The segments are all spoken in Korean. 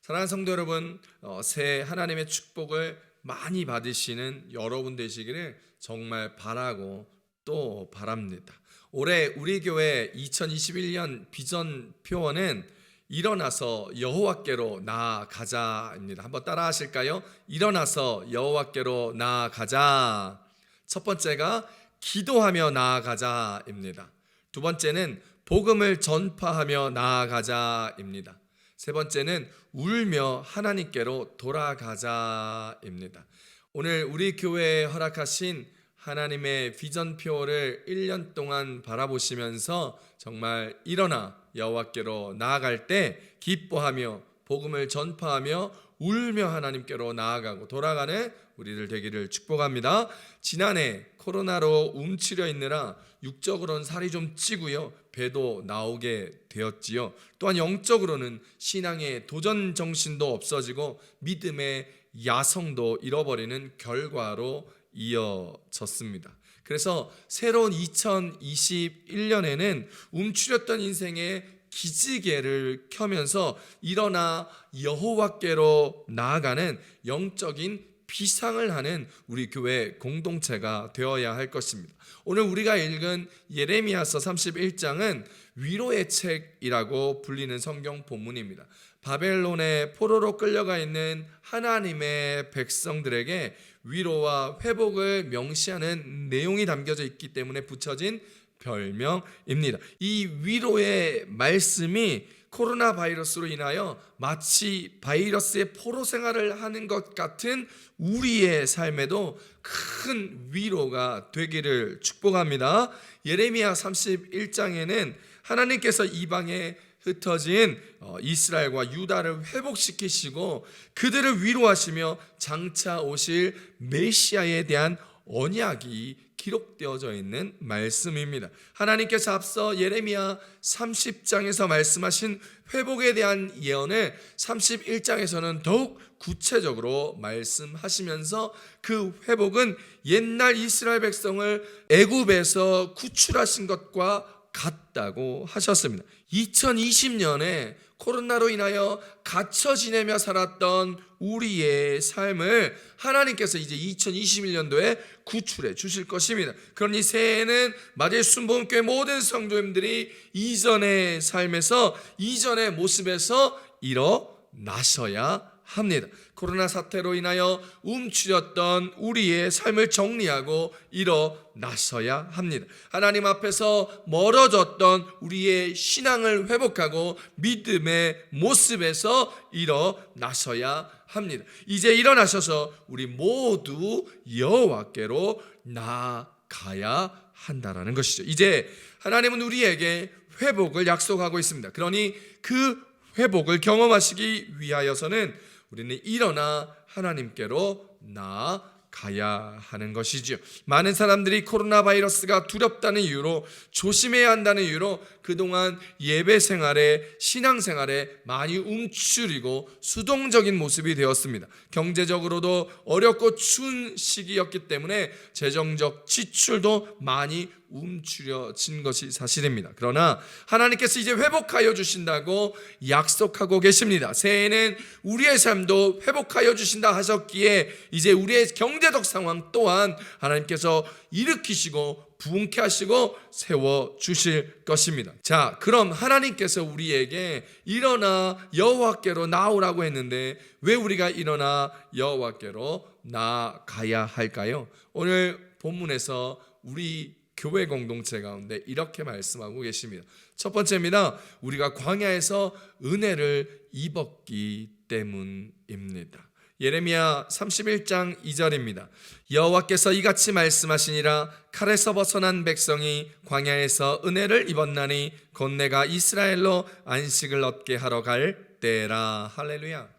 사랑하는 성도 여러분, 새해 하나님의 축복을 많이 받으시는 여러분 되시기를 정말 바라고 또 바랍니다. 올해 우리 교회 2021년 비전 표어는 일어나서 여호와께로 나아가자입니다. 한번 따라 하실까요? 일어나서 여호와께로 나아가자. 첫 번째가 기도하며 나아가자입니다. 두 번째는 복음을 전파하며 나아가자입니다. 세 번째는 울며 하나님께로 돌아가자입니다. 오늘 우리 교회에 허락하신 하나님의 비전 표어를 1년 동안 바라보시면서 정말 일어나 여호와께로 나아갈 때 기뻐하며 복음을 전파하며 울며 하나님께로 나아가고 돌아가는 우리들 되기를 축복합니다. 지난해 코로나로 움츠려 있느라 육적으로는 살이 좀 찌고요, 배도 나오게 되었지요. 또한 영적으로는 신앙의 도전 정신도 없어지고 믿음의 야성도 잃어버리는 결과로 이어졌습니다. 그래서 새로운 2021년에는 움츠렸던 인생의 기지개를 켜면서 일어나 여호와께로 나아가는 영적인 비상을 하는 우리 교회 공동체가 되어야 할 것입니다. 오늘 우리가 읽은 예레미야서 31장은 위로의 책이라고 불리는 성경 본문입니다. 바벨론의 포로로 끌려가 있는 하나님의 백성들에게 위로와 회복을 명시하는 내용이 담겨져 있기 때문에 붙여진 별명입니다. 이 위로의 말씀이 코로나 바이러스로 인하여 마치 바이러스의 포로 생활을 하는 것 같은 우리의 삶에도 큰 위로가 되기를 축복합니다. 예레미야 31장에는 하나님께서 이방에 흩어진 이스라엘과 유다를 회복시키시고 그들을 위로하시며 장차 오실 메시아에 대한 언약이 기록되어져 있는 말씀입니다. 하나님께서 앞서 예레미야 30장에서 말씀하신 회복에 대한 예언을 31장에서는 더욱 구체적으로 말씀하시면서 그 회복은 옛날 이스라엘 백성을 애굽에서 구출하신 것과 같다고 하셨습니다. 2020년에 코로나로 인하여 갇혀 지내며 살았던 우리의 삶을 하나님께서 이제 2021년도에 구출해 주실 것입니다. 그러니 새해에는 마제 순복음교회 모든 성도님들이 이전의 삶에서 이전의 모습에서 일어나셔야 합니다. 코로나 사태로 인하여 움츠렸던 우리의 삶을 정리하고 일어나셔야 합니다. 하나님 앞에서 멀어졌던 우리의 신앙을 회복하고 믿음의 모습에서 일어나셔야 합니다. 이제 일어나셔서 우리 모두 여호와께로 나아가야 한다라는 것이죠. 이제 하나님은 우리에게 회복을 약속하고 있습니다. 그러니 그 회복을 경험하시기 위하여서는 우리는 일어나 하나님께로 나아가야 하는 것이지요. 많은 사람들이 코로나 바이러스가 두렵다는 이유로 조심해야 한다는 이유로 그동안 예배 생활에 신앙 생활에 많이 움츠리고 수동적인 모습이 되었습니다. 경제적으로도 어렵고 추운 시기였기 때문에 재정적 지출도 많이 움츠려진 것이 사실입니다. 그러나 하나님께서 이제 회복하여 주신다고 약속하고 계십니다. 새해에는 우리의 삶도 회복하여 주신다 하셨기에 이제 우리의 경제적 상황 또한 하나님께서 일으키시고 부흥케 하시고 세워주실 것입니다. 자, 그럼 하나님께서 우리에게 일어나 여호와께로 나오라고 했는데 왜 우리가 일어나 여호와께로 나아가야 할까요? 오늘 본문에서 우리 교회 공동체 가운데 이렇게 말씀하고 계십니다. 첫 번째입니다. 우리가 광야에서 은혜를 입었기 때문입니다. 예레미야 31장 2절입니다. 여호와께서 이같이 말씀하시니라. 칼에서 벗어난 백성이 광야에서 은혜를 입었나니 곧 내가 이스라엘로 안식을 얻게 하러 갈 때라. 할렐루야.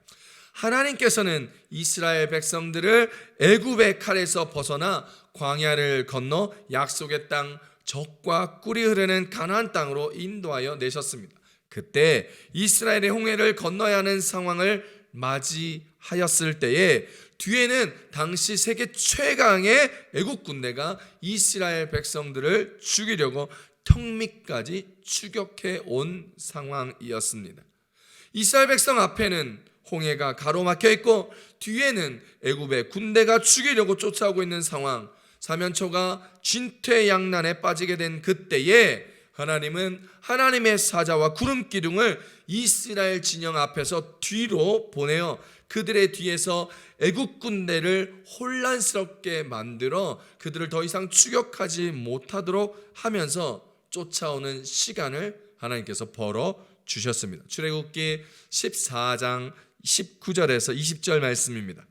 하나님께서는 이스라엘 백성들을 애굽의 칼에서 벗어나 광야를 건너 약속의 땅 젖과 꿀이 흐르는 가나안 땅으로 인도하여 내셨습니다. 그때 이스라엘의 홍해를 건너야 하는 상황을 맞이하였을 때에 뒤에는 당시 세계 최강의 애국 군대가 이스라엘 백성들을 죽이려고 턱밑까지 추격해 온 상황이었습니다. 이스라엘 백성 앞에는 홍해가 가로막혀 있고 뒤에는 애굽의 군대가 죽이려고 쫓아오고 있는 상황. 사면초가 진퇴양난에 빠지게 된 그때에 하나님은 하나님의 사자와 구름 기둥을 이스라엘 진영 앞에서 뒤로 보내어 그들의 뒤에서 애굽 군대를 혼란스럽게 만들어 그들을 더 이상 추격하지 못하도록 하면서 쫓아오는 시간을 하나님께서 벌어 주셨습니다. 출애굽기 14장 19절에서 20절 말씀입니다.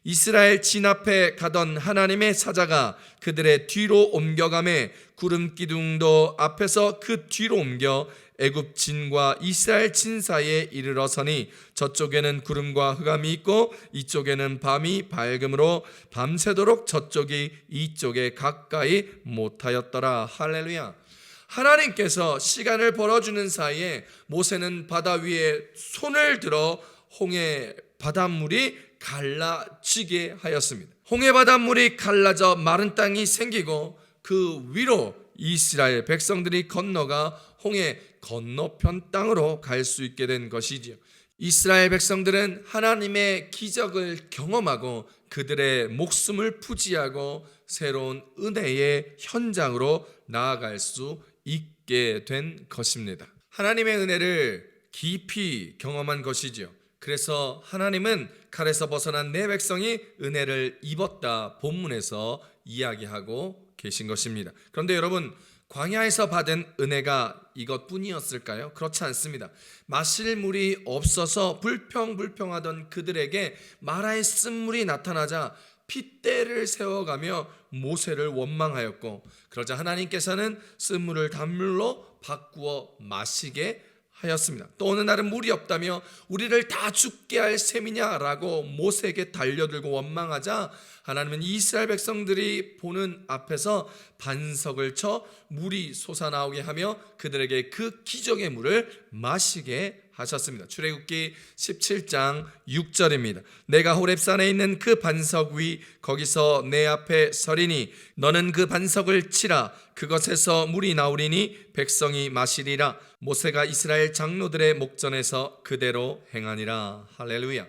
이스라엘 진 앞에 가던 하나님의 사자가 그들의 뒤로 옮겨가매 구름 기둥도 앞에서 그 뒤로 옮겨 애굽 진과 이스라엘 진 사이에 이르러서니 저쪽에는 구름과 흑암이 있고 이쪽에는 밤이 밝음으로 밤새도록 저쪽이 이쪽에 가까이 못하였더라. 할렐루야. 하나님께서 시간을 벌어주는 사이에 모세는 바다 위에 손을 들어 홍해 바닷물이 갈라지게 하였습니다. 홍해 바닷물이 갈라져 마른 땅이 생기고 그 위로 이스라엘 백성들이 건너가 홍해 건너편 땅으로 갈 수 있게 된 것이지요. 이스라엘 백성들은 하나님의 기적을 경험하고 그들의 목숨을 부지하고 새로운 은혜의 현장으로 나아갈 수 있게 된 것입니다. 하나님의 은혜를 깊이 경험한 것이지요. 그래서 하나님은 칼에서 벗어난 내 백성이 은혜를 입었다 본문에서 이야기하고 계신 것입니다. 그런데 여러분, 광야에서 받은 은혜가 이것뿐이었을까요? 그렇지 않습니다. 마실 물이 없어서 불평불평하던 그들에게 마라의 쓴물이 나타나자 핏대를 세워가며 모세를 원망하였고, 그러자 하나님께서는 쓴물을 단물로 바꾸어 마시게 하였습니다. 또 어느 날은 물이 없다며 우리를 다 죽게 할 셈이냐라고 모세에게 달려들고 원망하자 하나님은 이스라엘 백성들이 보는 앞에서 반석을 쳐 물이 솟아나오게 하며 그들에게 그 기적의 물을 마시게 하셨습니다. 출애굽기 17장 6절입니다. 내가 호렙산에 있는 그 반석 위 거기서 내 앞에 서리니 너는 그 반석을 치라. 그것에서 물이 나오리니 백성이 마시리라. 모세가 이스라엘 장로들의 목전에서 그대로 행하니라. 할렐루야.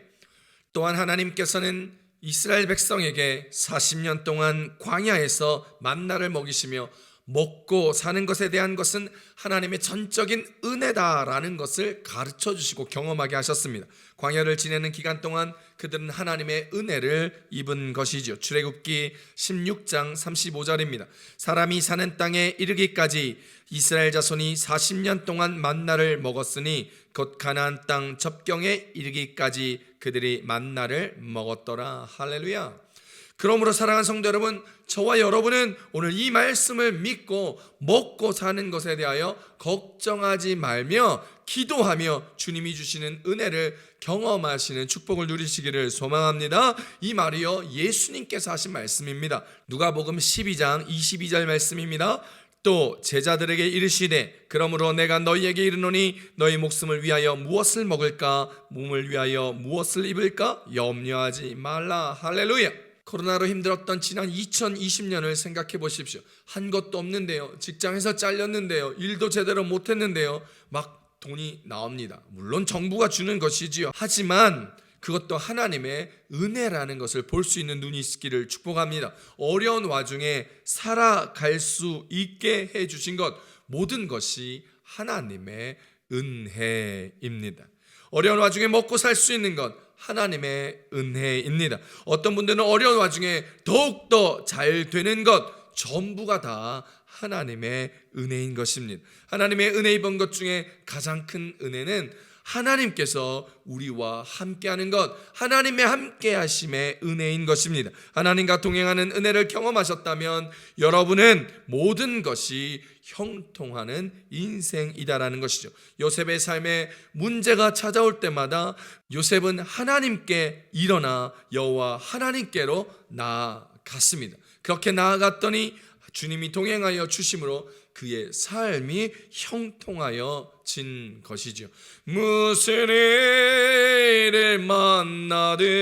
또한 하나님께서는 이스라엘 백성에게 40년 동안 광야에서 만나를 먹이시며 먹고 사는 것에 대한 것은 하나님의 전적인 은혜다라는 것을 가르쳐 주시고 경험하게 하셨습니다. 광야를 지내는 기간 동안 그들은 하나님의 은혜를 입은 것이죠. 출애굽기 16장 35절입니다. 사람이 사는 땅에 이르기까지 이스라엘 자손이 40년 동안 만나를 먹었으니 곧 가나안 땅 접경에 이르기까지 그들이 만나를 먹었더라. 할렐루야. 그러므로 사랑하는 성도 여러분, 저와 여러분은 오늘 이 말씀을 믿고 먹고 사는 것에 대하여 걱정하지 말며 기도하며 주님이 주시는 은혜를 경험하시는 축복을 누리시기를 소망합니다. 이 말이요 예수님께서 하신 말씀입니다. 누가복음 12장 22절 말씀입니다. 또 제자들에게 이르시되 그러므로 내가 너희에게 이르노니 너희 목숨을 위하여 무엇을 먹을까 몸을 위하여 무엇을 입을까 염려하지 말라. 할렐루야. 코로나로 힘들었던 지난 2020년을 생각해 보십시오. 한 것도 없는데요, 직장에서 잘렸는데요, 일도 제대로 못했는데요, 막 돈이 나옵니다. 물론 정부가 주는 것이지요. 하지만 그것도 하나님의 은혜라는 것을 볼 수 있는 눈이 있기를 축복합니다. 어려운 와중에 살아갈 수 있게 해주신 것, 모든 것이 하나님의 은혜입니다. 어려운 와중에 먹고 살 수 있는 것, 하나님의 은혜입니다. 어떤 분들은 어려운 와중에 더욱더 잘 되는 것, 전부가 다 하나님의 은혜인 것입니다. 하나님의 은혜 입은 것 중에 가장 큰 은혜는 하나님께서 우리와 함께하는 것, 하나님의 함께하심의 은혜인 것입니다. 하나님과 동행하는 은혜를 경험하셨다면 여러분은 모든 것이 형통하는 인생이다라는 것이죠. 요셉의 삶에 문제가 찾아올 때마다 요셉은 하나님께 일어나 여호와 하나님께로 나아갔습니다. 그렇게 나아갔더니 주님이 동행하여 주심으로 그의 삶이 형통하여 진 것이죠. 무슨 일을 만나든지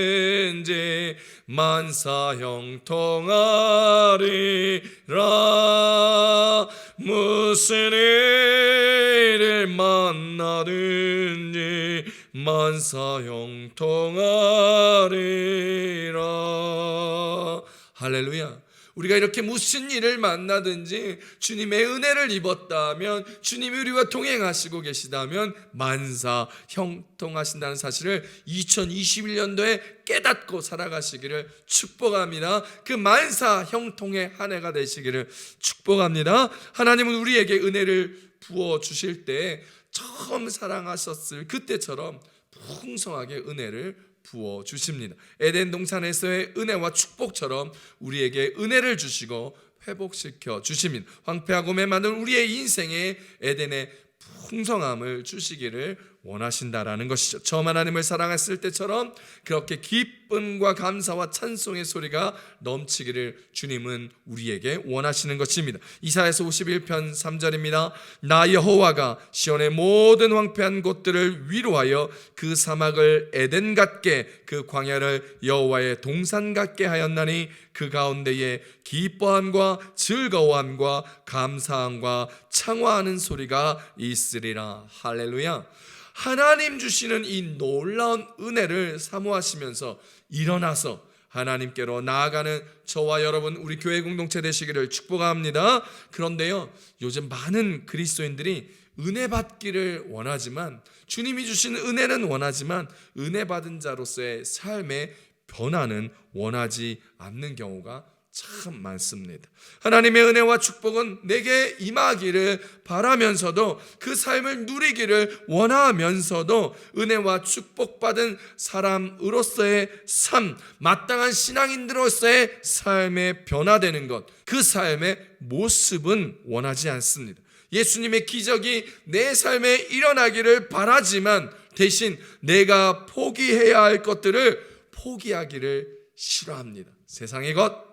만사 형통하리라. 무슨 일을 만나든지 만사 형통하리라. 할렐루야. 우리가 이렇게 무슨 일을 만나든지 주님의 은혜를 입었다면, 주님이 우리와 동행하시고 계시다면 만사 형통하신다는 사실을 2021년도에 깨닫고 살아가시기를 축복합니다. 그 만사 형통의 한 해가 되시기를 축복합니다. 하나님은 우리에게 은혜를 부어주실 때 처음 사랑하셨을 그때처럼 풍성하게 은혜를 부어주십니다. 에덴 동산에서의 은혜와 축복처럼 우리에게 은혜를 주시고 회복시켜 주십니다. 황폐하고 메마른 우리의 인생에 에덴의 풍성함을 주시기를 원하신다라는 것이죠. 처음 하나님을 사랑했을 때처럼 그렇게 기쁨과 감사와 찬송의 소리가 넘치기를 주님은 우리에게 원하시는 것입니다. 이사야서 51편 3절입니다. 나 여호와가 시온의 모든 황폐한 곳들을 위로하여 그 사막을 에덴 같게 그 광야를 여호와의 동산 같게 하였나니 그 가운데에 기뻐함과 즐거워함과 감사함과 창화하는 소리가 있으리라. 할렐루야. 하나님 주시는 이 놀라운 은혜를 사모하시면서 일어나서 하나님께로 나아가는 저와 여러분, 우리 교회 공동체 되시기를 축복합니다. 그런데요, 요즘 많은 그리스도인들이 은혜 받기를 원하지만, 주님이 주신 은혜는 원하지만 은혜 받은 자로서의 삶의 변화는 원하지 않는 경우가 참 많습니다. 하나님의 은혜와 축복은 내게 임하기를 바라면서도, 그 삶을 누리기를 원하면서도 은혜와 축복받은 사람으로서의 삶, 마땅한 신앙인으로서의 삶에 변화되는 것, 그 삶의 모습은 원하지 않습니다. 예수님의 기적이 내 삶에 일어나기를 바라지만 대신 내가 포기해야 할 것들을 포기하기를 싫어합니다. 세상의 것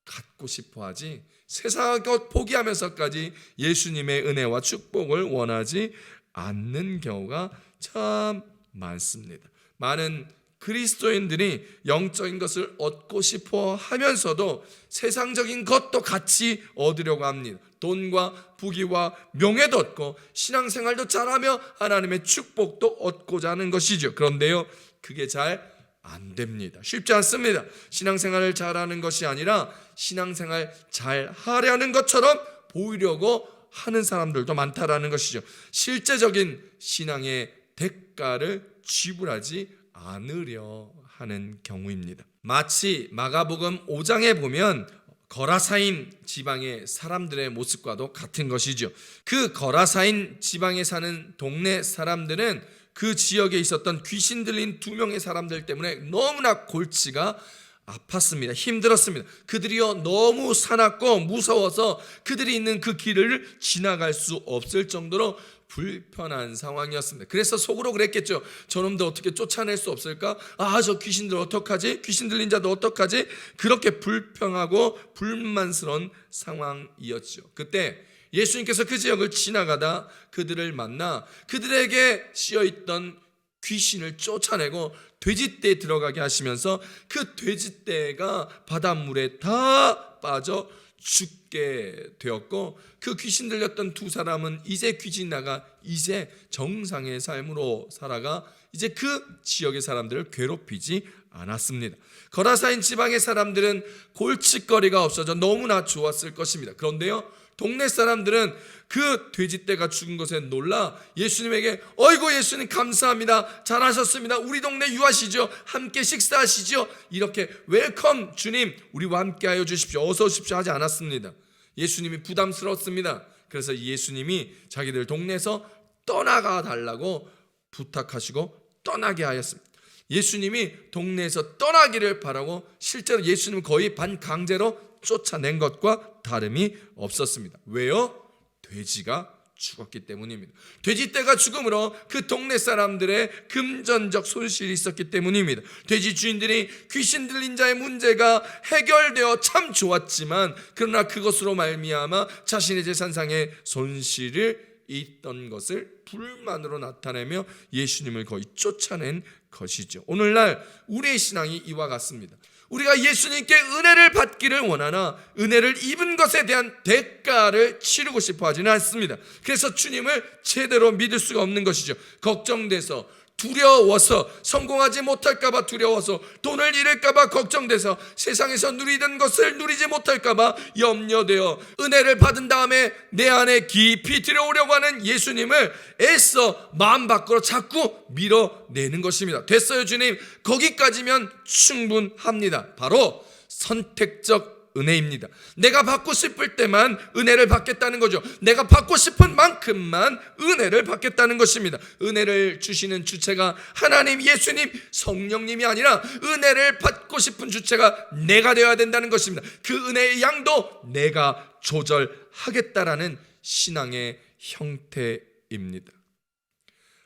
갖고 싶어 하지, 세상의 것 포기하면서까지 예수님의 은혜와 축복을 원하지 않는 경우가 참 많습니다. 많은 그리스도인들이 영적인 것을 얻고 싶어 하면서도 세상적인 것도 같이 얻으려고 합니다. 돈과 부귀와 명예도 얻고 신앙생활도 잘하며 하나님의 축복도 얻고자 하는 것이죠. 그런데요, 그게 잘 안 됩니다. 쉽지 않습니다. 신앙생활을 잘하는 것이 아니라 신앙생활 잘 하려는 것처럼 보이려고 하는 사람들도 많다라는 것이죠. 실제적인 신앙의 대가를 지불하지 않으려 하는 경우입니다. 마치 마가복음 5장에 보면 거라사인 지방의 사람들의 모습과도 같은 것이죠. 그 거라사인 지방에 사는 동네 사람들은 그 지역에 있었던 귀신 들린 2명의 사람들 때문에 너무나 골치가 아팠습니다. 힘들었습니다. 그들이요 너무 사납고 무서워서 그들이 있는 그 길을 지나갈 수 없을 정도로 불편한 상황이었습니다. 그래서 속으로 그랬겠죠. 저놈들 어떻게 쫓아낼 수 없을까? 저 귀신들 어떡하지? 귀신 들린 자도 어떡하지? 그렇게 불평하고 불만스러운 상황이었죠. 그때 예수님께서 그 지역을 지나가다 그들을 만나 그들에게 씌어있던 귀신을 쫓아내고 돼지떼에 들어가게 하시면서 그 돼지떼가 바닷물에 다 빠져 죽게 되었고, 그 귀신 들렸던 2사람은 이제 귀신 나가 이제 정상의 삶으로 살아가 이제 그 지역의 사람들을 괴롭히지 않았습니다. 거라사인 지방의 사람들은 골칫거리가 없어져 너무나 좋았을 것입니다. 그런데요, 동네 사람들은 그 돼지떼가 죽은 것에 놀라 예수님에게 어이구 예수님 감사합니다, 잘하셨습니다, 우리 동네 유하시죠, 함께 식사하시죠, 이렇게 웰컴 주님 우리와 함께 하여 주십시오, 어서 오십시오 하지 않았습니다. 예수님이 부담스러웠습니다. 그래서 예수님이 자기들 동네에서 떠나가 달라고 부탁하시고 떠나게 하였습니다. 예수님이 동네에서 떠나기를 바라고 실제로 예수님은 거의 반강제로 쫓아낸 것과 다름이 없었습니다. 왜요? 돼지가 죽었기 때문입니다. 돼지떼가 죽음으로 그 동네 사람들의 금전적 손실이 있었기 때문입니다. 돼지 주인들이 귀신 들린 자의 문제가 해결되어 참 좋았지만 그러나 그것으로 말미암아 자신의 재산상의 손실이 있던 것을 불만으로 나타내며 예수님을 거의 쫓아낸 것이죠. 오늘날 우리의 신앙이 이와 같습니다. 우리가 예수님께 은혜를 받기를 원하나 은혜를 입은 것에 대한 대가를 치르고 싶어 하지는 않습니다. 그래서 주님을 제대로 믿을 수가 없는 것이죠. 걱정돼서 두려워서, 성공하지 못할까봐 두려워서, 돈을 잃을까봐 걱정돼서, 세상에서 누리던 것을 누리지 못할까봐 염려되어 은혜를 받은 다음에 내 안에 깊이 들여오려고 하는 예수님을 애써 마음 밖으로 자꾸 밀어내는 것입니다. 됐어요 주님, 거기까지면 충분합니다. 바로 선택적 은혜입니다. 내가 받고 싶을 때만 은혜를 받겠다는 거죠. 내가 받고 싶은 만큼만 은혜를 받겠다는 것입니다. 은혜를 주시는 주체가 하나님, 예수님, 성령님이 아니라 은혜를 받고 싶은 주체가 내가 되어야 된다는 것입니다. 그 은혜의 양도 내가 조절하겠다라는 신앙의 형태입니다.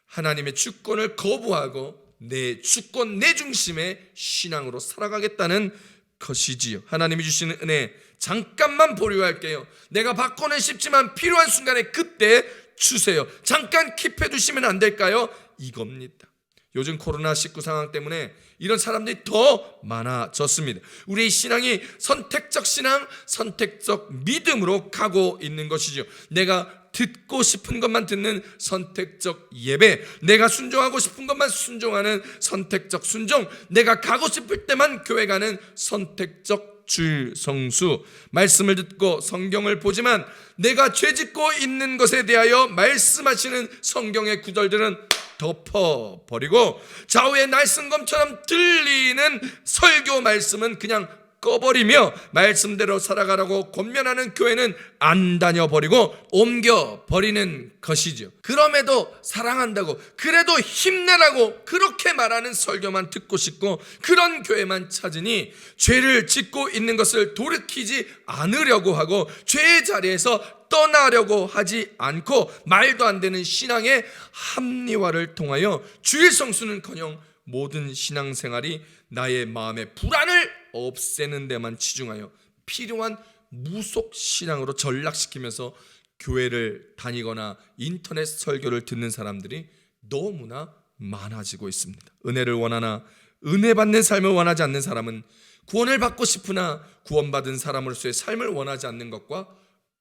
하나님의 주권을 거부하고 내 주권, 내 중심의 신앙으로 살아가겠다는 것이지요. 하나님이 주시는 은혜 잠깐만 보류할게요. 내가 받고는 싶지만 필요한 순간에 그때 주세요. 잠깐 킵해 두시면 안 될까요? 이겁니다. 요즘 코로나19 상황 때문에 이런 사람들이 더 많아졌습니다. 우리의 신앙이 선택적 신앙, 선택적 믿음으로 가고 있는 것이죠. 내가 듣고 싶은 것만 듣는 선택적 예배, 내가 순종하고 싶은 것만 순종하는 선택적 순종, 내가 가고 싶을 때만 교회 가는 선택적 주일 성수, 말씀을 듣고 성경을 보지만 내가 죄짓고 있는 것에 대하여 말씀하시는 성경의 구절들은 덮어버리고 좌우의 날쓴검처럼 들리는 설교 말씀은 그냥 꺼버리며 말씀대로 살아가라고 권면하는 교회는 안 다녀버리고 옮겨버리는 것이죠. 그럼에도 사랑한다고, 그래도 힘내라고 그렇게 말하는 설교만 듣고 싶고 그런 교회만 찾으니 죄를 짓고 있는 것을 돌이키지 않으려고 하고 죄의 자리에서 떠나려고 하지 않고 말도 안 되는 신앙의 합리화를 통하여 주일 성수는커녕 모든 신앙생활이 나의 마음의 불안을 없애는 데만 치중하여 필요한 무속 신앙으로 전락시키면서 교회를 다니거나 인터넷 설교를 듣는 사람들이 너무나 많아지고 있습니다. 은혜를 원하나 은혜 받는 삶을 원하지 않는 사람은 구원을 받고 싶으나 구원받은 사람으로서의 삶을 원하지 않는 것과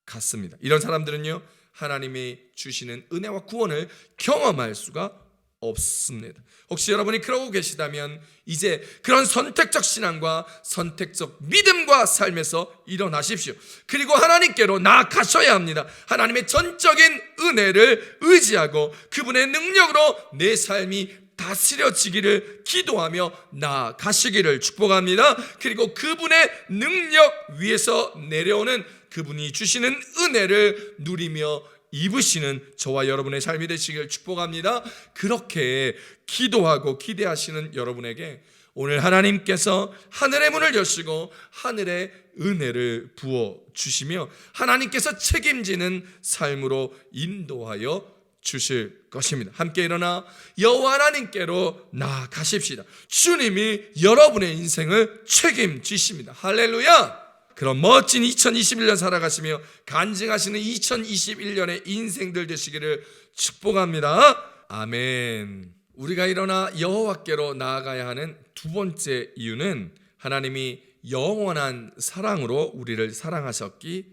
같습니다. 이런 사람들은요, 하나님이 주시는 은혜와 구원을 경험할 수가 없습니다. 혹시 여러분이 그러고 계시다면 이제 그런 선택적 신앙과 선택적 믿음과 삶에서 일어나십시오. 그리고 하나님께로 나아가셔야 합니다. 하나님의 전적인 은혜를 의지하고 그분의 능력으로 내 삶이 다스려지기를 기도하며 나아가시기를 축복합니다. 그리고 그분의 능력 위에서 내려오는 그분이 주시는 은혜를 누리며 입으시는 저와 여러분의 삶이 되시길 축복합니다. 그렇게 기도하고 기대하시는 여러분에게 오늘 하나님께서 하늘의 문을 여시고 하늘의 은혜를 부어주시며 하나님께서 책임지는 삶으로 인도하여 주실 것입니다. 함께 일어나 여호와 하나님께로 나아가십시다. 주님이 여러분의 인생을 책임지십니다. 할렐루야! 그런 멋진 2021년 살아가시며 간증하시는 2021년의 인생들 되시기를 축복합니다. 아멘. 우리가 일어나 여호와께로 나아가야 하는 두 번째 이유는 하나님이 영원한 사랑으로 우리를 사랑하셨기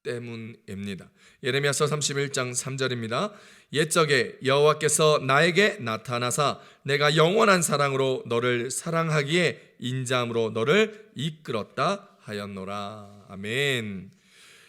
때문입니다. 예레미야서 31장 3절입니다. 옛적에 여호와께서 나에게 나타나사 내가 영원한 사랑으로 너를 사랑하기에 인자함으로 너를 이끌었다 하였노라. 아멘.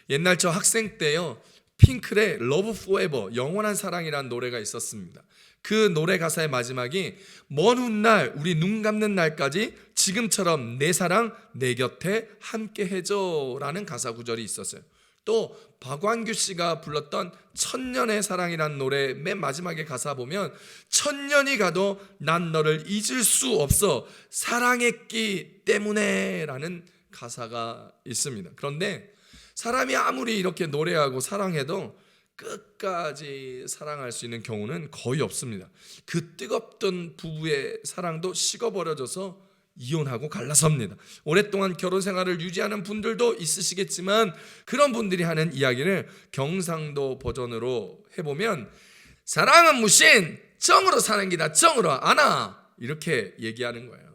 옛날 저 학생 때요, 핑클의 Love Forever, 영원한 사랑이라는 노래가 있었습니다. 그 노래 가사의 마지막이 먼 훗날 우리 눈 감는 날까지 지금처럼 내 사랑 내 곁에 함께 해줘 라는 가사 구절이 있었어요. 또 박완규 씨가 불렀던 천년의 사랑이라는 노래 맨 마지막에 가사 보면 천년이 가도 난 너를 잊을 수 없어 사랑했기 때문에 라는 가사가 있습니다. 그런데 사람이 아무리 이렇게 노래하고 사랑해도 끝까지 사랑할 수 있는 경우는 거의 없습니다. 그 뜨겁던 부부의 사랑도 식어버려져서 이혼하고 갈라섭니다. 오랫동안 결혼 생활을 유지하는 분들도 있으시겠지만 그런 분들이 하는 이야기를 경상도 버전으로 해보면 사랑은 무신 정으로 사는 기다 정으로 안아 이렇게 얘기하는 거예요.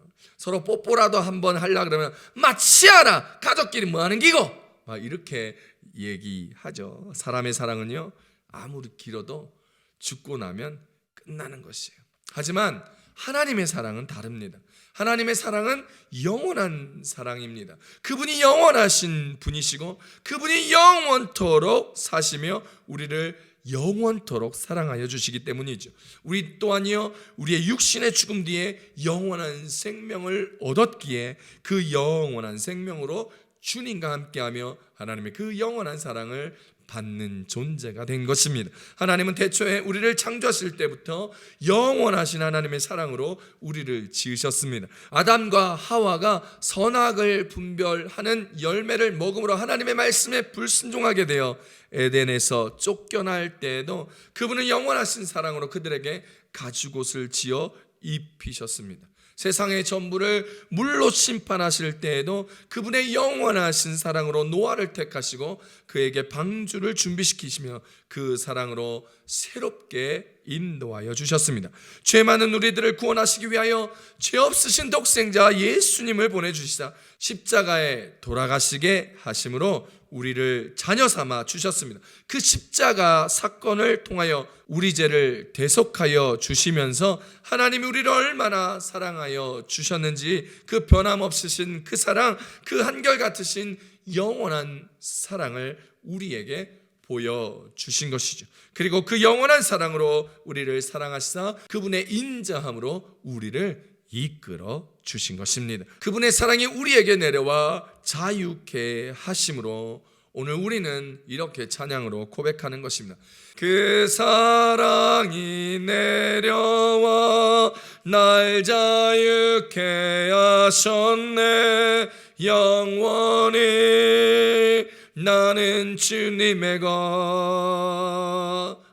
서로 뽀뽀라도 한번 하려 그러면 마치아라 가족끼리 뭐하는 기고 막 이렇게 얘기하죠. 사람의 사랑은요 아무리 길어도 죽고 나면 끝나는 것이에요. 하지만 하나님의 사랑은 다릅니다. 하나님의 사랑은 영원한 사랑입니다. 그분이 영원하신 분이시고 그분이 영원토록 사시며 우리를 영원토록 사랑하여 주시기 때문이죠. 우리 또한요, 우리의 육신의 죽음 뒤에 영원한 생명을 얻었기에 그 영원한 생명으로 주님과 함께하며 하나님의 그 영원한 사랑을 받는 존재가 된 것입니다. 하나님은 태초에 우리를 창조하실 때부터 영원하신 하나님의 사랑으로 우리를 지으셨습니다. 아담과 하와가 선악을 분별하는 열매를 먹음으로 하나님의 말씀에 불순종하게 되어 에덴에서 쫓겨날 때에도 그분은 영원하신 사랑으로 그들에게 가죽옷을 지어 입히셨습니다. 세상의 전부를 물로 심판하실 때에도 그분의 영원하신 사랑으로 노아를 택하시고 그에게 방주를 준비시키시며 그 사랑으로 새롭게 인도하여 주셨습니다. 죄 많은 우리들을 구원하시기 위하여 죄 없으신 독생자 예수님을 보내주시사 십자가에 돌아가시게 하심으로 우리를 자녀 삼아 주셨습니다. 그 십자가 사건을 통하여 우리 죄를 대속하여 주시면서 하나님이 우리를 얼마나 사랑하여 주셨는지 그 변함없으신 그 사랑, 그 한결같으신 영원한 사랑을 우리에게 보여주신 것이죠. 그리고 그 영원한 사랑으로 우리를 사랑하시사 그분의 인자함으로 우리를 이끌어 주신 것입니다. 그분의 사랑이 우리에게 내려와 자유케 하심으로 오늘 우리는 이렇게 찬양으로 고백하는 것입니다. 그 사랑이 내려와 날 자유케 하셨네. 영원히 나는 주님의 것.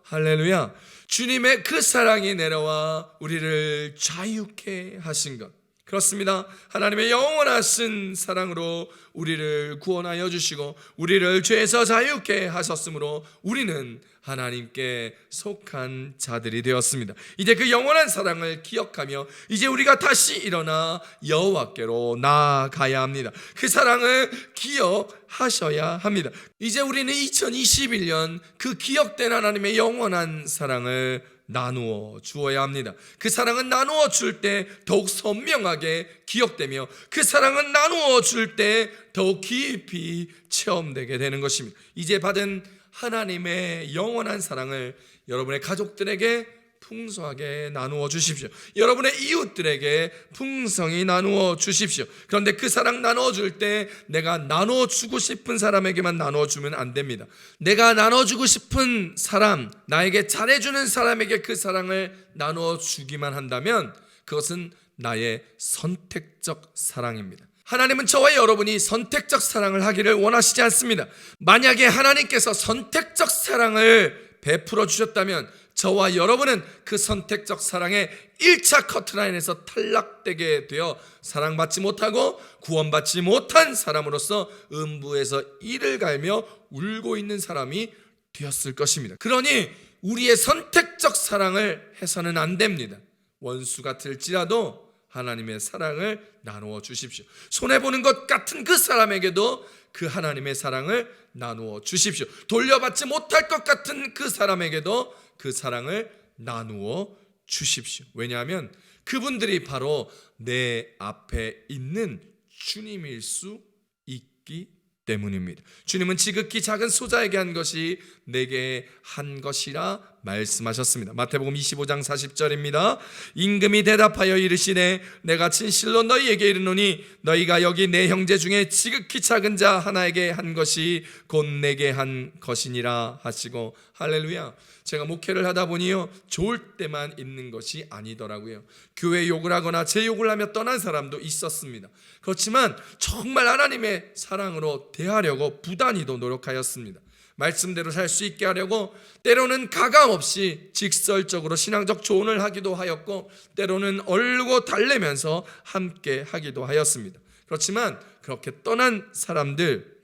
할렐루야. 주님의 그 사랑이 내려와 우리를 자유케 하신 것, 그렇습니다. 하나님의 영원하신 사랑으로 우리를 구원하여 주시고 우리를 죄에서 자유케 하셨으므로 우리는 하나님께 속한 자들이 되었습니다. 이제 그 영원한 사랑을 기억하며 이제 우리가 다시 일어나 여호와께로 나아가야 합니다. 그 사랑을 기억하셔야 합니다. 이제 우리는 2021년 그 기억된 하나님의 영원한 사랑을 나누어 주어야 합니다. 그 사랑은 나누어 줄 때 더욱 선명하게 기억되며 그 사랑은 나누어 줄 때 더욱 깊이 체험되게 되는 것입니다. 이제 받은 하나님의 영원한 사랑을 여러분의 가족들에게 풍성하게 나누어 주십시오. 여러분의 이웃들에게 풍성히 나누어 주십시오. 그런데 그 사랑 나누어 줄 때 내가 나누어 주고 싶은 사람에게만 나누어 주면 안 됩니다. 내가 나누어 주고 싶은 사람, 나에게 잘해주는 사람에게 그 사랑을 나누어 주기만 한다면 그것은 나의 선택적 사랑입니다. 하나님은 저와 여러분이 선택적 사랑을 하기를 원하시지 않습니다. 만약에 하나님께서 선택적 사랑을 베풀어 주셨다면 저와 여러분은 그 선택적 사랑의 1차 커트라인에서 탈락되게 되어 사랑받지 못하고 구원받지 못한 사람으로서 음부에서 이를 갈며 울고 있는 사람이 되었을 것입니다. 그러니 우리의 선택적 사랑을 해서는 안 됩니다. 원수 같을지라도 하나님의 사랑을 나누어 주십시오. 손해보는 것 같은 그 사람에게도 그 하나님의 사랑을 나누어 주십시오. 돌려받지 못할 것 같은 그 사람에게도 그 사랑을 나누어 주십시오. 왜냐하면 그분들이 바로 내 앞에 있는 주님일 수 있기 때문입니다. 주님은 지극히 작은 소자에게 한 것이 내게 한 것이라 말씀하셨습니다. 마태복음 25장 40절입니다. 임금이 대답하여 이르시되 내가 진실로 너희에게 이르노니 너희가 여기 내 형제 중에 지극히 작은 자 하나에게 한 것이 곧 내게 한 것이니라 하시고, 할렐루야. 제가 목회를 하다 보니요, 좋을 때만 있는 것이 아니더라고요. 교회 욕을 하거나 제 욕을 하며 떠난 사람도 있었습니다. 그렇지만 정말 하나님의 사랑으로 대하려고 부단히도 노력하였습니다. 말씀대로 살 수 있게 하려고 때로는 가감 없이 직설적으로 신앙적 조언을 하기도 하였고 때로는 얼고 달래면서 함께 하기도 하였습니다. 그렇지만 그렇게 떠난 사람들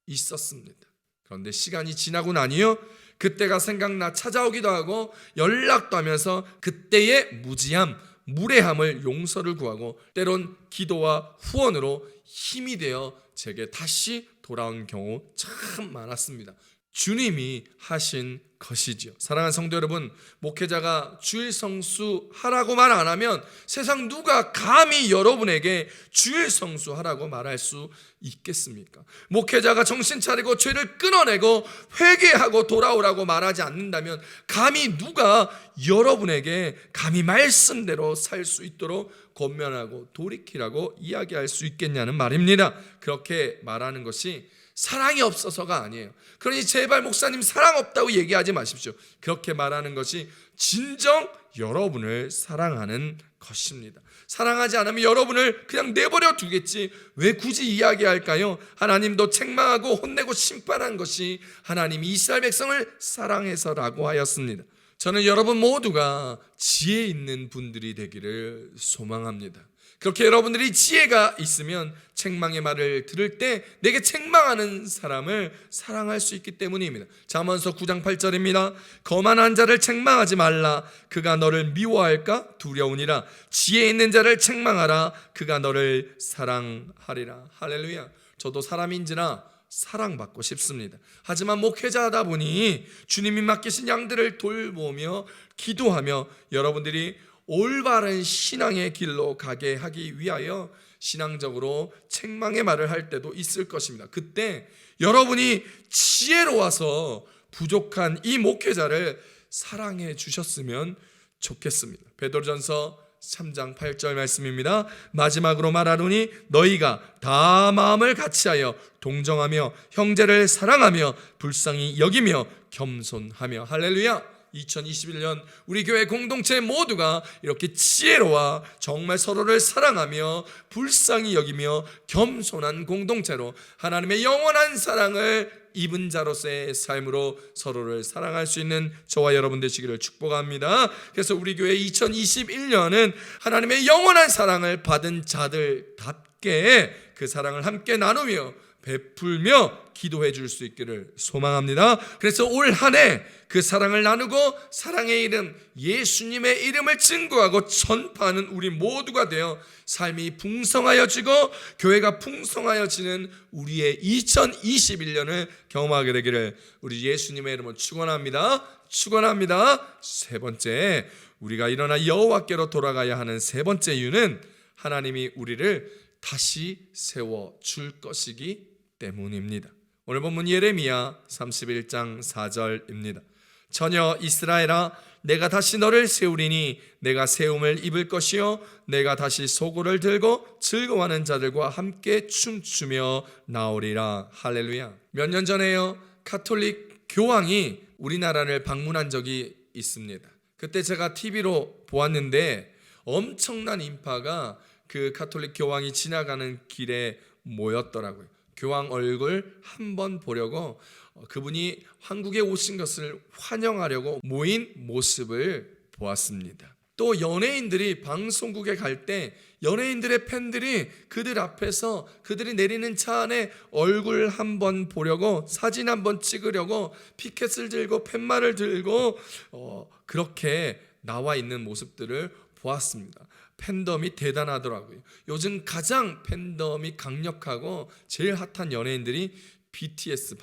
있었습니다. 그런데 시간이 지나고 나니요, 그때가 생각나 찾아오기도 하고 연락도 하면서 그때의 무지함, 무례함을 용서를 구하고 때론 기도와 후원으로 힘이 되어 제게 다시 돌아온 경우 참 많았습니다. 주님이 하신 것이지요. 사랑하는 성도 여러분, 목회자가 주일 성수 하라고 말 안 하면 세상 누가 감히 여러분에게 주일 성수 하라고 말할 수 있겠습니까? 목회자가 정신 차리고 죄를 끊어내고 회개하고 돌아오라고 말하지 않는다면 감히 누가 여러분에게 감히 말씀대로 살 수 있도록 권면하고 돌이키라고 이야기할 수 있겠냐는 말입니다. 그렇게 말하는 것이 사랑이 없어서가 아니에요. 그러니 제발 목사님 사랑 없다고 얘기하지 마십시오. 그렇게 말하는 것이 진정 여러분을 사랑하는 것입니다. 사랑하지 않으면 여러분을 그냥 내버려 두겠지 왜 굳이 이야기할까요? 하나님도 책망하고 혼내고 심판한 것이 하나님이 이스라엘 백성을 사랑해서라고 하였습니다. 저는 여러분 모두가 지혜 있는 분들이 되기를 소망합니다. 그렇게 여러분들이 지혜가 있으면 책망의 말을 들을 때 내게 책망하는 사람을 사랑할 수 있기 때문입니다. 잠언서 9장 8절입니다. 거만한 자를 책망하지 말라. 그가 너를 미워할까 두려우니라. 지혜 있는 자를 책망하라. 그가 너를 사랑하리라. 할렐루야. 저도 사람인지라 사랑받고 싶습니다. 하지만 목회자하다 보니 주님이 맡기신 양들을 돌보며 기도하며 여러분들이 올바른 신앙의 길로 가게 하기 위하여 신앙적으로 책망의 말을 할 때도 있을 것입니다. 그때 여러분이 지혜로워서 부족한 이 목회자를 사랑해 주셨으면 좋겠습니다. 베드로전서 3장 8절 말씀입니다. 마지막으로 말하노니 너희가 다 마음을 같이하여 동정하며 형제를 사랑하며 불쌍히 여기며 겸손하며. 할렐루야. 2021년 우리 교회 공동체 모두가 이렇게 지혜로워 정말 서로를 사랑하며 불쌍히 여기며 겸손한 공동체로 하나님의 영원한 사랑을 입은 자로서의 삶으로 서로를 사랑할 수 있는 저와 여러분 되시기를 축복합니다. 그래서 우리 교회 2021년은 하나님의 영원한 사랑을 받은 자들답게 그 사랑을 함께 나누며 베풀며 기도해 줄 수 있기를 소망합니다. 그래서 올 한 해 그 사랑을 나누고 사랑의 이름 예수님의 이름을 증거하고 전파하는 우리 모두가 되어 삶이 풍성하여지고 교회가 풍성하여지는 우리의 2021년을 경험하게 되기를 우리 예수님의 이름으로 축원합니다. 축원합니다. 세 번째, 우리가 일어나 여호와께로 돌아가야 하는 세 번째 이유는 하나님이 우리를 다시 세워줄 것이기 때문입니다. 오늘 본문 예레미야 31장 4절입니다. 전혀 이스라엘아, 내가 다시 너를 세우리니 내가 세움을 입을 것이요 내가 다시 소고를 들고 즐거워하는 자들과 함께 춤추며 나오리라. 할렐루야. 몇 년 전에요, 가톨릭 교황이 우리나라를 방문한 적이 있습니다. 그때 제가 TV로 보았는데 엄청난 인파가 그 가톨릭 교황이 지나가는 길에 모였더라고요. 교황 얼굴 한번 보려고 그분이 한국에 오신 것을 환영하려고 모인 모습을 보았습니다. 또 연예인들이 방송국에 갈 때 연예인들의 팬들이 그들 앞에서 그들이 내리는 차 안에 얼굴 한번 보려고 사진 한번 찍으려고 피켓을 들고 팻말을 들고 그렇게 나와 있는 모습들을 보았습니다. 팬덤이 대단하더라고요. 요즘 가장 팬덤이 강력하고 제일 핫한 연예인들이 BTS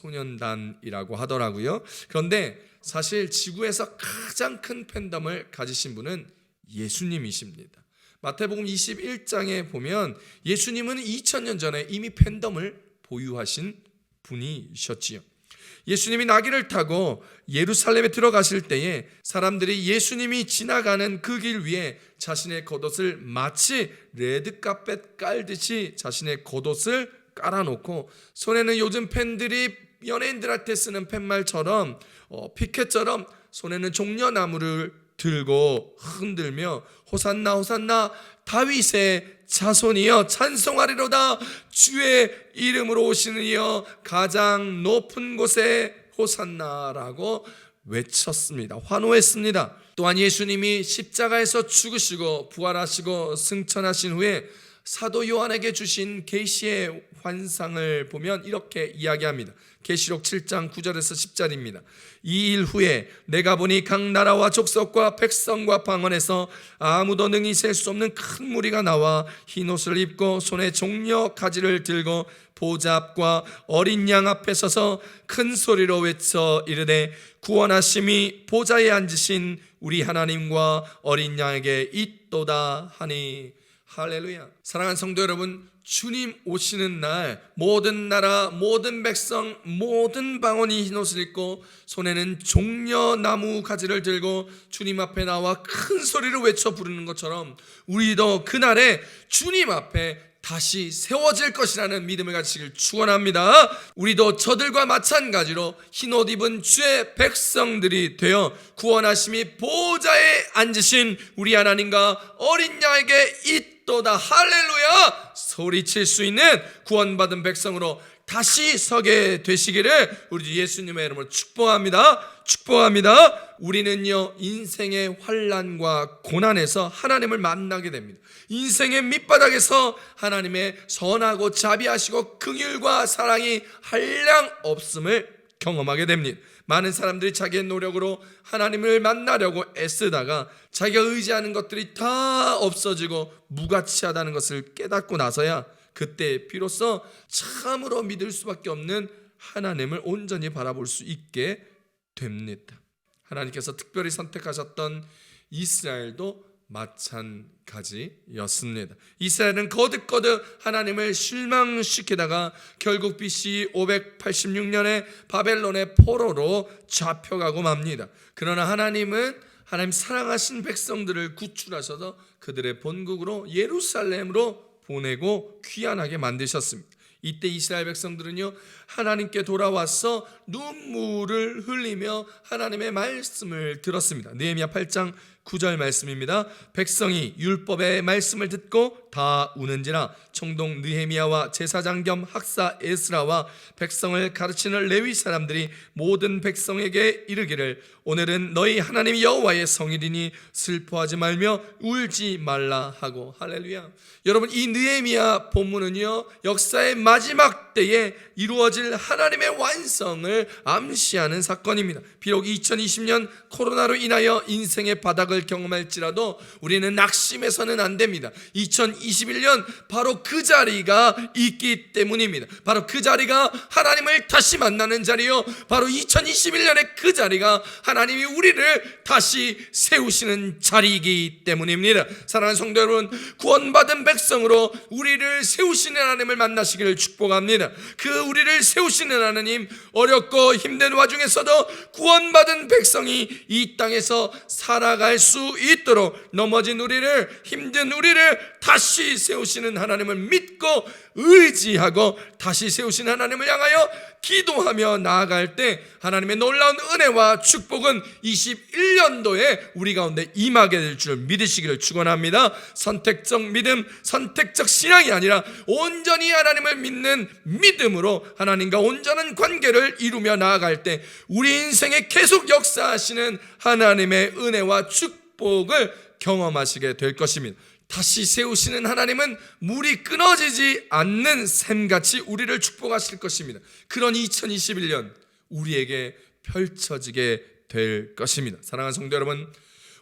방탄소년단이라고 하더라고요. 그런데 사실 지구에서 가장 큰 팬덤을 가지신 분은 예수님이십니다. 마태복음 21장에 보면 예수님은 2000년 전에 이미 팬덤을 보유하신 분이셨지요. 예수님이 나귀를 타고 예루살렘에 들어가실 때에 사람들이 예수님이 지나가는 그 길 위에 자신의 겉옷을 마치 레드카펫 깔듯이 자신의 겉옷을 깔아놓고 손에는 요즘 팬들이 연예인들한테 쓰는 팻말처럼 피켓처럼 손에는 종려나무를 들고 흔들며 호산나 호산나 다윗의 자손이여 찬송하리로다 주의 이름으로 오시는 이여 가장 높은 곳에 호산나라고 외쳤습니다. 환호했습니다. 또한 예수님이 십자가에서 죽으시고 부활하시고 승천하신 후에 사도 요한에게 주신 계시의 환상을 보면 이렇게 이야기합니다. 계시록 7장 9절에서 10절입니다. 이 일 후에 내가 보니 각 나라와 족속과 백성과 방언에서 아무도 능히 셀 수 없는 큰 무리가 나와 흰 옷을 입고 손에 종려 가지를 들고 보좌 앞과 어린 양 앞에 서서 큰 소리로 외쳐 이르되 구원하심이 보좌에 앉으신 우리 하나님과 어린 양에게 있도다 하니. 할렐루야. 사랑하는 성도 여러분, 주님 오시는 날 모든 나라, 모든 백성, 모든 방언이 흰옷을 입고 손에는 종려나무 가지를 들고 주님 앞에 나와 큰 소리로 외쳐 부르는 것처럼 우리도 그날에 주님 앞에 다시 세워질 것이라는 믿음을 가지시길 축원합니다. 우리도 저들과 마찬가지로 흰옷 입은 주의 백성들이 되어 구원하심이 보좌에 앉으신 우리 하나님과 어린 양에게 있도다. 할렐루야. 소리칠 수 있는 구원받은 백성으로 다시 서게 되시기를 우리 주 예수님의 이름으로 축복합니다. 축복합니다. 우리는요, 인생의 환난과 고난에서 하나님을 만나게 됩니다. 인생의 밑바닥에서 하나님의 선하고 자비하시고 긍휼과 사랑이 한량 없음을 경험하게 됩니다. 많은 사람들이 자기의 노력으로 하나님을 만나려고 애쓰다가 자기가 의지하는 것들이 다 없어지고 무가치하다는 것을 깨닫고 나서야 그때 비로소 참으로 믿을 수밖에 없는 하나님을 온전히 바라볼 수 있게 됩니다. 하나님께서 특별히 선택하셨던 이스라엘도 마찬가지였습니다. 이스라엘은 거듭거듭 하나님을 실망시키다가 결국 BC 586년에 바벨론의 포로로 잡혀가고 맙니다. 그러나 하나님은 하나님 사랑하신 백성들을 구출하셔서 그들의 본국으로 예루살렘으로 보내고 귀환하게 만드셨습니다. 이때 이스라엘 백성들은요, 하나님께 돌아와서 눈물을 흘리며 하나님의 말씀을 들었습니다. 느헤미야 8장 9절 말씀입니다. 백성이 율법의 말씀을 듣고 다 우는지라 총독 느헤미야와 제사장 겸 학사 에스라와 백성을 가르치는 레위 사람들이 모든 백성에게 이르기를 오늘은 너희 하나님 여호와의 성일이니 슬퍼하지 말며 울지 말라 하고. 할렐루야. 여러분, 이 느헤미야 본문은요, 역사의 마지막 때에 이루어질 하나님의 완성을 암시하는 사건입니다. 비록 2020년 코로나로 인하여 인생의 바닥을 경험할지라도 우리는 낙심해서는 안 됩니다. 2021년 바로 그 자리가 있기 때문입니다. 바로 그 자리가 하나님을 다시 만나는 자리요, 바로 2021년의 그 자리가 하나님이 우리를 다시 세우시는 자리이기 때문입니다. 사랑하는 성도 여러분, 구원받은 백성으로 우리를 세우시는 하나님을 만나시기를 축복합니다. 그 우리를 세우시는 하나님, 어렵고 힘든 와중에서도 구원받은 백성이 이 땅에서 살아갈 수 있도록 넘어진 우리를, 힘든 우리를 다시 세우시는 하나님을 믿고 의지하고 다시 세우신 하나님을 향하여 기도하며 나아갈 때 하나님의 놀라운 은혜와 축복은 21년도에 우리 가운데 임하게 될 줄 믿으시기를 축원합니다. 선택적 믿음, 선택적 신앙이 아니라 온전히 하나님을 믿는 믿음으로 하나님과 온전한 관계를 이루며 나아갈 때 우리 인생에 계속 역사하시는 하나님의 은혜와 축복을 경험하시게 될 것입니다. 다시 세우시는 하나님은 물이 끊어지지 않는 샘같이 우리를 축복하실 것입니다. 그런 2021년 우리에게 펼쳐지게 될 것입니다. 사랑하는 성도 여러분,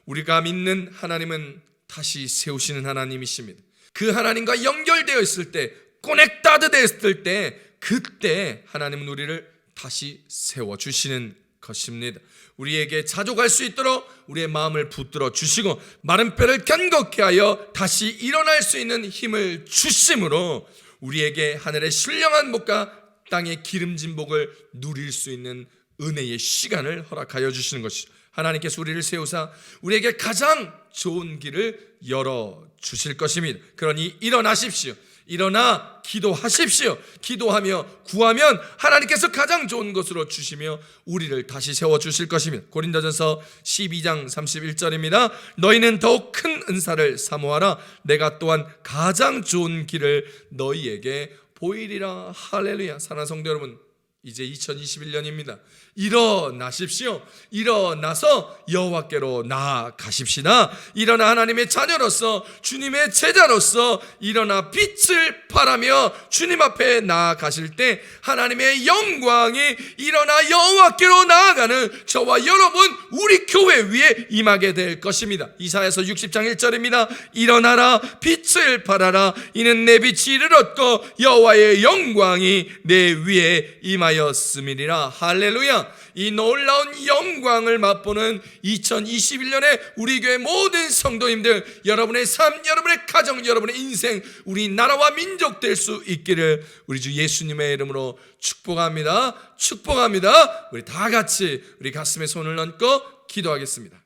우리가 믿는 하나님은 다시 세우시는 하나님이십니다. 그 하나님과 연결되어 있을 때, 코넥타드 됐을 때, 그때 하나님은 우리를 다시 세워주시는 것입니다. 우리에게 자족할 수 있도록 우리의 마음을 붙들어 주시고 마른 뼈를 견고케 하여 다시 일어날 수 있는 힘을 주심으로 우리에게 하늘의 신령한 복과 땅의 기름진 복을 누릴 수 있는 은혜의 시간을 허락하여 주시는 것이죠. 하나님께서 우리를 세우사 우리에게 가장 좋은 길을 열어주실 것입니다. 그러니 일어나십시오. 일어나 기도하십시오. 기도하며 구하면 하나님께서 가장 좋은 것으로 주시며 우리를 다시 세워주실 것입니다. 고린도전서 12장 31절입니다. 너희는 더욱 큰 은사를 사모하라. 내가 또한 가장 좋은 길을 너희에게 보이리라. 할렐루야. 사랑하는 성도 여러분, 이제 2021년입니다. 일어나십시오. 일어나서 여호와께로 나아가십시다. 일어나 하나님의 자녀로서, 주님의 제자로서 일어나 빛을 발하며 주님 앞에 나아가실 때 하나님의 영광이 일어나 여호와께로 나아가는 저와 여러분, 우리 교회 위에 임하게 될 것입니다. 이사야서 60장 1절입니다. 일어나라, 빛을 발하라. 이는 내 빛이 이르렀고 여호와의 영광이 내 위에 임하였음이니라. 할렐루야. 이 놀라운 영광을 맛보는 2021년에 우리 교회 모든 성도님들, 여러분의 삶, 여러분의 가정, 여러분의 인생, 우리 나라와 민족 될 수 있기를 우리 주 예수님의 이름으로 축복합니다. 축복합니다. 우리 다 같이 우리 가슴에 손을 얹고 기도하겠습니다.